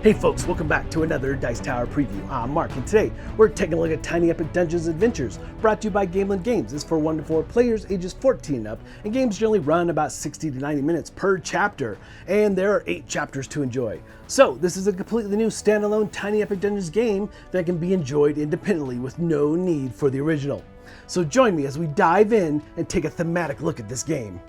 Hey folks, welcome back to another Dice Tower preview. I'm Mark, and today we're taking a look at Tiny Epic Dungeons Adventures, brought to you by Gameland Games. It's for 1 to 4 players ages 14 and up, and games generally run about 60 to 90 minutes per chapter, and there are 8 chapters to enjoy. So this is a completely new standalone Tiny Epic Dungeons game that can be enjoyed independently with no need for the original. So join me as we dive in and take a thematic look at this game.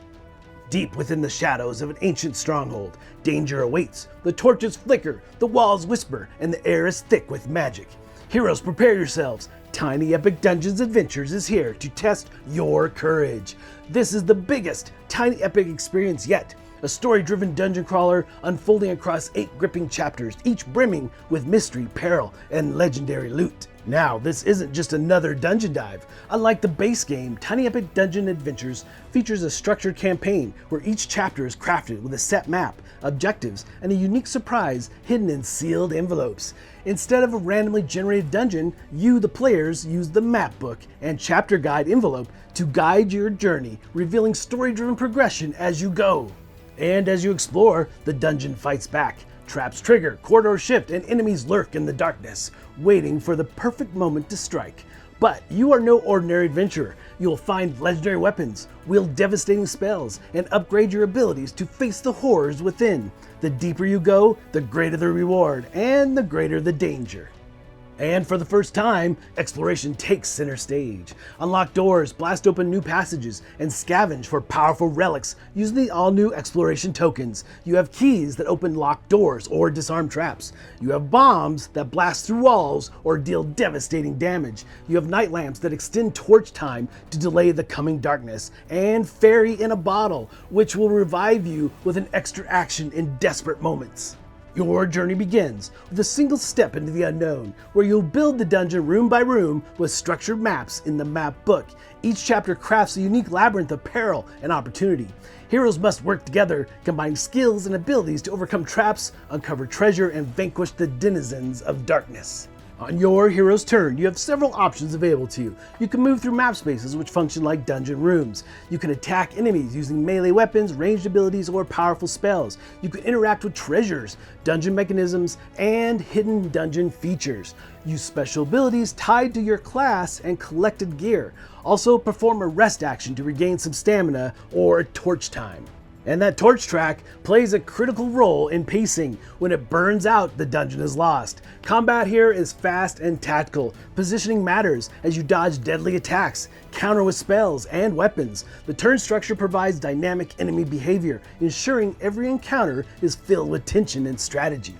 Deep within the shadows of an ancient stronghold, danger awaits. The torches flicker, the walls whisper, and the air is thick with magic. Heroes, prepare yourselves. Tiny Epic Dungeons Adventures is here to test your courage. This is the biggest Tiny Epic experience yet. A story-driven dungeon crawler unfolding across 8 gripping chapters, each brimming with mystery, peril, and legendary loot. Now, this isn't just another dungeon dive. Unlike the base game, Tiny Epic Dungeon Adventures features a structured campaign where each chapter is crafted with a set map, objectives, and a unique surprise hidden in sealed envelopes. Instead of a randomly generated dungeon, you, the players, use the map book and chapter guide envelope to guide your journey, revealing story-driven progression as you go. And as you explore, the dungeon fights back. Traps trigger, corridors shift, and enemies lurk in the darkness, waiting for the perfect moment to strike. But you are no ordinary adventurer. You'll find legendary weapons, wield devastating spells, and upgrade your abilities to face the horrors within. The deeper you go, the greater the reward, and the greater the danger. And for the first time, exploration takes center stage. Unlock doors, blast open new passages, and scavenge for powerful relics using the all-new exploration tokens. You have keys that open locked doors or disarm traps. You have bombs that blast through walls or deal devastating damage. You have night lamps that extend torch time to delay the coming darkness. And Fairy in a Bottle, which will revive you with an extra action in desperate moments. Your journey begins with a single step into the unknown, where you'll build the dungeon room by room with structured maps in the map book. Each chapter crafts a unique labyrinth of peril and opportunity. Heroes must work together, combining skills and abilities to overcome traps, uncover treasure, and vanquish the denizens of darkness. On your hero's turn, you have several options available to you. You can move through map spaces which function like dungeon rooms. You can attack enemies using melee weapons, ranged abilities, or powerful spells. You can interact with treasures, dungeon mechanisms, and hidden dungeon features. Use special abilities tied to your class and collected gear. Also perform a rest action to regain some stamina or torch time. And that torch track plays a critical role in pacing. When it burns out, the dungeon is lost. Combat here is fast and tactical. Positioning matters as you dodge deadly attacks, counter with spells and weapons. The turn structure provides dynamic enemy behavior, ensuring every encounter is filled with tension and strategy.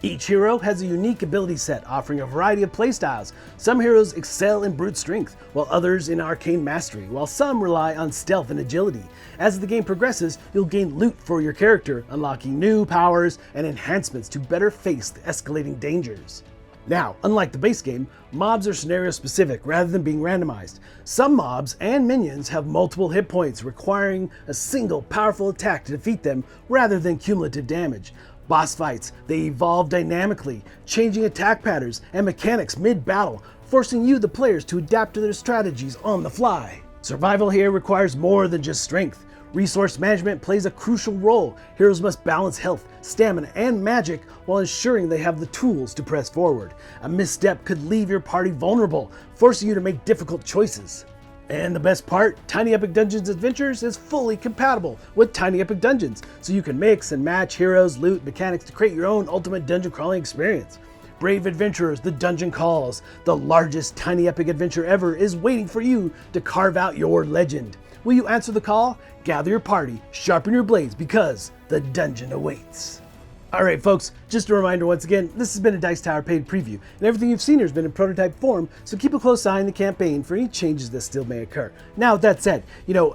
Each hero has a unique ability set, offering a variety of playstyles. Some heroes excel in brute strength, while others in arcane mastery, while some rely on stealth and agility. As the game progresses, you'll gain loot for your character, unlocking new powers and enhancements to better face the escalating dangers. Now, unlike the base game, mobs are scenario specific rather than being randomized. Some mobs and minions have multiple hit points, requiring a single powerful attack to defeat them rather than cumulative damage. Boss fights, they evolve dynamically, changing attack patterns and mechanics mid-battle, forcing you, the players, to adapt to their strategies on the fly. Survival here requires more than just strength. Resource management plays a crucial role. Heroes must balance health, stamina, and magic while ensuring they have the tools to press forward. A misstep could leave your party vulnerable, forcing you to make difficult choices. And the best part, Tiny Epic Dungeons Adventures is fully compatible with Tiny Epic Dungeons, so you can mix and match heroes, loot, mechanics to create your own ultimate dungeon crawling experience. Brave adventurers, the dungeon calls. The largest Tiny Epic adventure ever is waiting for you to carve out your legend. Will you answer the call? Gather your party, sharpen your blades, because the dungeon awaits. Alright folks, just a reminder once again, this has been a Dice Tower paid preview, and everything you've seen here has been in prototype form, so keep a close eye on the campaign for any changes that still may occur. Now with that said,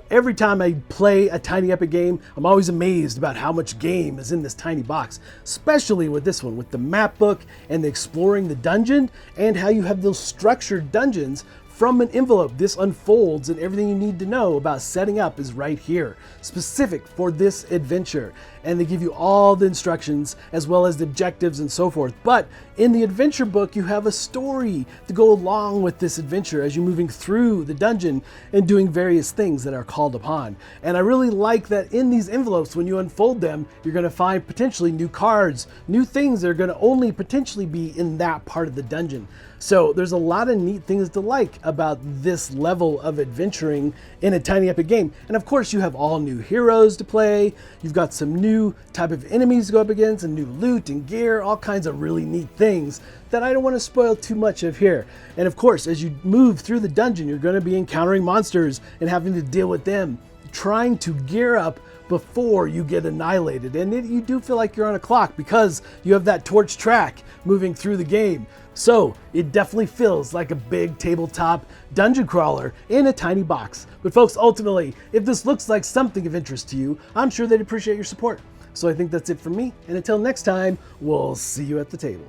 every time I play a Tiny Epic game, I'm always amazed about how much game is in this tiny box, especially with this one, with the map book and the exploring the dungeon, and how you have those structured dungeons from an envelope. This unfolds, and everything you need to know about setting up is right here, specific for this adventure. and they give you all the instructions as well as the objectives and so forth. But in the adventure book, you have a story to go along with this adventure as you're moving through the dungeon and doing various things that are called upon. And I really like that in these envelopes, when you unfold them, you're going to find potentially new cards, new things that are going to only potentially be in that part of the dungeon. So there's a lot of neat things to like about this level of adventuring in a Tiny Epic game. And of course, you have all new heroes to play. You've got some new type of enemies to go up against, and new loot and gear, all kinds of really neat things that I don't want to spoil too much of here. And of course, as you move through the dungeon, you're going to be encountering monsters and having to deal with them, trying to gear up before you get annihilated. And you do feel like you're on a clock because you have that torch track moving through the game. So it definitely feels like a big tabletop dungeon crawler in a tiny box. But folks, ultimately, if this looks like something of interest to you, I'm sure they'd appreciate your support. So I think that's it from me. And until next time, we'll see you at the table.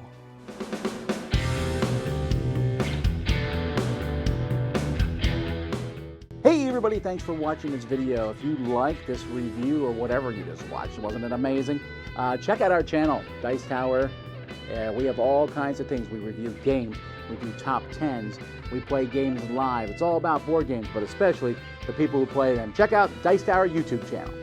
Hey everybody, thanks for watching this video. If you like this review or whatever you just watched, wasn't it amazing? Check out our channel, Dice Tower. We have all kinds of things. We review games, we do top 10s, we play games live. It's all about board games, but especially the people who play them. Check out Dice Tower YouTube channel.